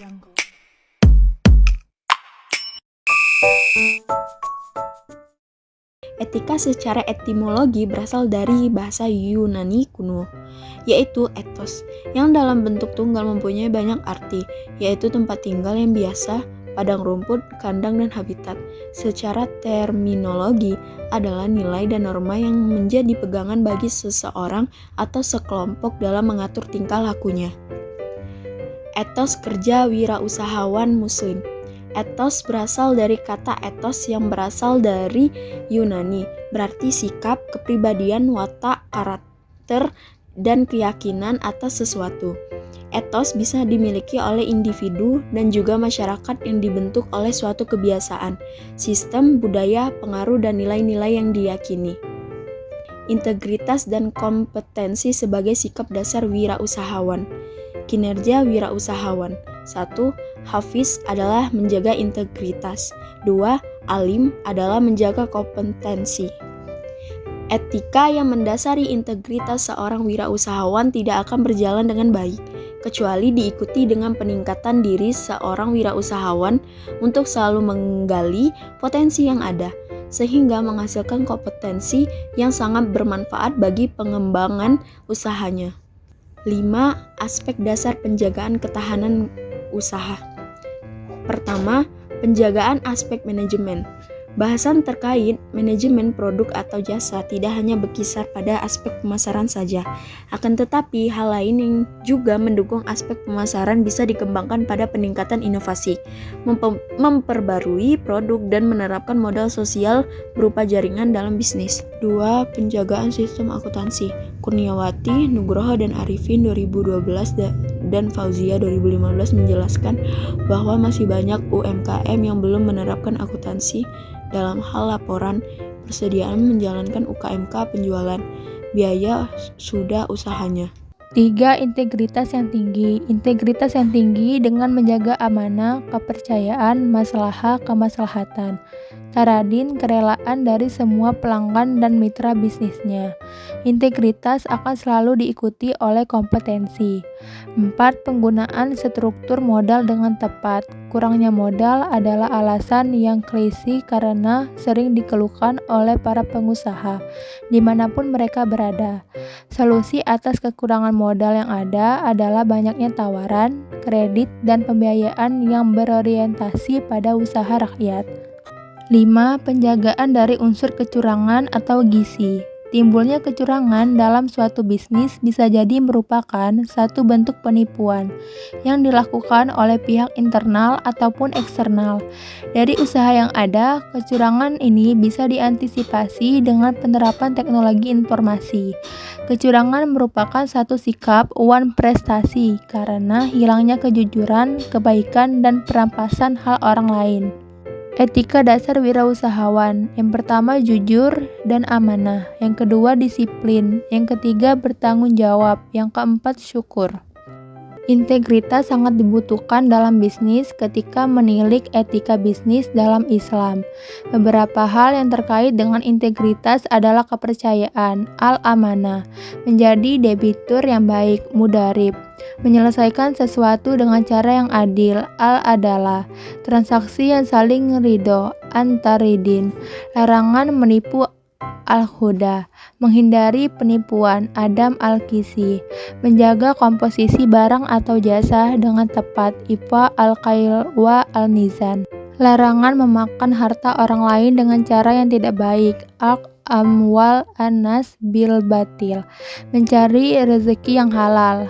Jungle. Etika secara etimologi berasal dari bahasa Yunani kuno, yaitu ethos, yang dalam bentuk tunggal mempunyai banyak arti, yaitu tempat tinggal yang biasa, padang rumput, kandang, dan habitat. Secara terminologi adalah nilai dan norma yang menjadi pegangan bagi seseorang atau sekelompok dalam mengatur tingkah lakunya. Etos kerja wirausahawan Muslim. Etos berasal dari kata etos yang berasal dari Yunani, berarti sikap, kepribadian, watak, karakter, dan keyakinan atas sesuatu. Etos bisa dimiliki oleh individu dan juga masyarakat yang dibentuk oleh suatu kebiasaan, sistem, budaya, pengaruh, dan nilai-nilai yang diyakini. Integritas dan kompetensi sebagai sikap dasar wirausahawan. Kinerja wirausahawan. 1. Hafiz adalah menjaga integritas. 2. Alim adalah menjaga kompetensi. Etika yang mendasari integritas seorang wirausahawan tidak akan berjalan dengan baik, kecuali diikuti dengan peningkatan diri seorang wirausahawan untuk selalu menggali potensi yang ada, sehingga menghasilkan kompetensi yang sangat bermanfaat bagi pengembangan usahanya. 5. Aspek dasar penjagaan ketahanan usaha. Pertama, penjagaan aspek manajemen. Bahasan terkait manajemen produk atau jasa tidak hanya berkisar pada aspek pemasaran saja, akan tetapi hal lain yang juga mendukung aspek pemasaran bisa dikembangkan pada peningkatan inovasi, memperbarui produk, dan menerapkan modal sosial berupa jaringan dalam bisnis. 2. Penjagaan sistem akuntansi. Kurniawati, Nugroho, dan Arifin 2012 dan Fauzia 2015 menjelaskan bahwa masih banyak UMKM yang belum menerapkan akuntansi dalam hal laporan persediaan menjalankan UKMK penjualan, biaya sudah usahanya. 3. Integritas yang tinggi. Integritas yang tinggi dengan menjaga amanah, kepercayaan, maslahah, kemaslahatan, taradin, kerelaan dari semua pelanggan dan mitra bisnisnya. Integritas akan selalu diikuti oleh kompetensi. 4. Penggunaan struktur modal dengan tepat. Kurangnya modal adalah alasan yang klise karena sering dikeluhkan oleh para pengusaha, dimanapun mereka berada. Solusi atas kekurangan modal yang ada adalah banyaknya tawaran, kredit, dan pembiayaan yang berorientasi pada usaha rakyat. 5. Penjagaan dari unsur kecurangan atau gizi. Timbulnya kecurangan dalam suatu bisnis bisa jadi merupakan satu bentuk penipuan yang dilakukan oleh pihak internal ataupun eksternal. Dari usaha yang ada, kecurangan ini bisa diantisipasi dengan penerapan teknologi informasi. Kecurangan merupakan satu sikap wan prestasi karena hilangnya kejujuran, kebaikan, dan perampasan hak orang lain. Etika dasar wirausahawan. Yang pertama, jujur dan amanah. Yang kedua, disiplin. Yang ketiga, bertanggung jawab. Yang keempat, syukur. Integritas sangat dibutuhkan dalam bisnis ketika menilik etika bisnis dalam Islam. Beberapa hal yang terkait dengan integritas adalah kepercayaan, al-amanah, menjadi debitur yang baik, mudarib, menyelesaikan sesuatu dengan cara yang adil, al-adalah, transaksi yang saling ridho, antaridin, larangan menipu, al-huda, menghindari penipuan, adam al-kisi, menjaga komposisi barang atau jasa dengan tepat, ifa al-kail wa al-mizan, larangan memakan harta orang lain dengan cara yang tidak baik, amwal anas bil batil, mencari rezeki yang halal,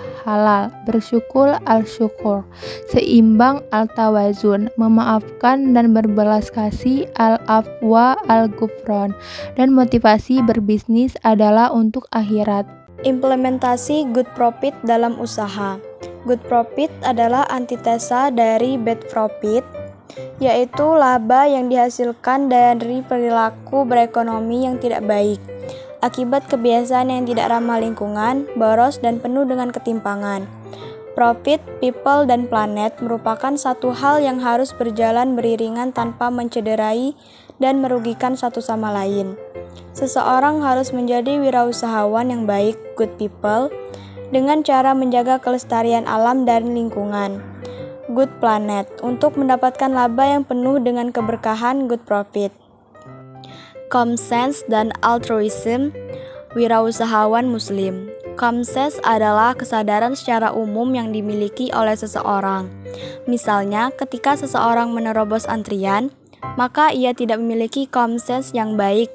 bersyukur al-syukur, seimbang al-tawazun, memaafkan dan berbelas kasih, al-afwa al-gufron, dan motivasi berbisnis adalah untuk akhirat. Implementasi good profit dalam usaha. Good profit adalah antitesa dari bad profit, yaitu laba yang dihasilkan dari perilaku berekonomi yang tidak baik, akibat kebiasaan yang tidak ramah lingkungan, boros, dan penuh dengan ketimpangan. Profit, people, dan planet merupakan satu hal yang harus berjalan beriringan tanpa mencederai dan merugikan satu sama lain. Seseorang harus menjadi wirausahawan yang baik, good people, dengan cara menjaga kelestarian alam dan lingkungan. Good Planet untuk mendapatkan laba yang penuh dengan keberkahan good profit. Common sense dan altruism wirausahawan muslim. Common sense adalah kesadaran secara umum yang dimiliki oleh seseorang. Misalnya, ketika seseorang menerobos antrian, maka ia tidak memiliki common sense yang baik.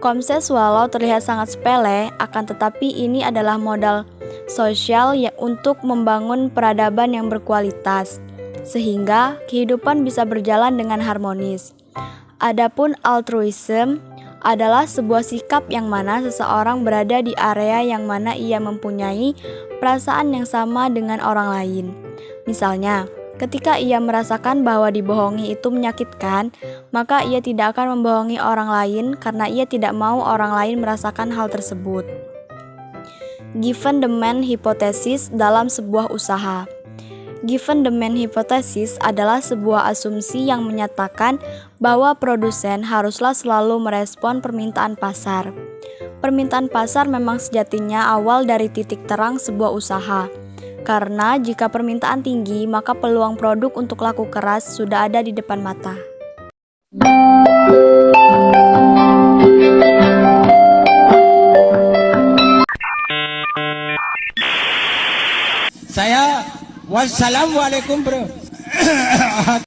Common sense walau terlihat sangat sepele, akan tetapi ini adalah modal sosial untuk membangun peradaban yang berkualitas, sehingga kehidupan bisa berjalan dengan harmonis. Adapun altruism adalah sebuah sikap yang mana seseorang berada di area yang mana ia mempunyai perasaan yang sama dengan orang lain. Misalnya, ketika ia merasakan bahwa dibohongi itu menyakitkan, maka ia tidak akan membohongi orang lain karena ia tidak mau orang lain merasakan hal tersebut. Given demand hypothesis dalam sebuah usaha. Given demand hypothesis adalah sebuah asumsi yang menyatakan bahwa produsen haruslah selalu merespon permintaan pasar. Permintaan pasar memang sejatinya awal dari titik terang sebuah usaha. Karena jika permintaan tinggi, maka peluang produk untuk laku keras sudah ada di depan mata. Wassalamualaikum bro.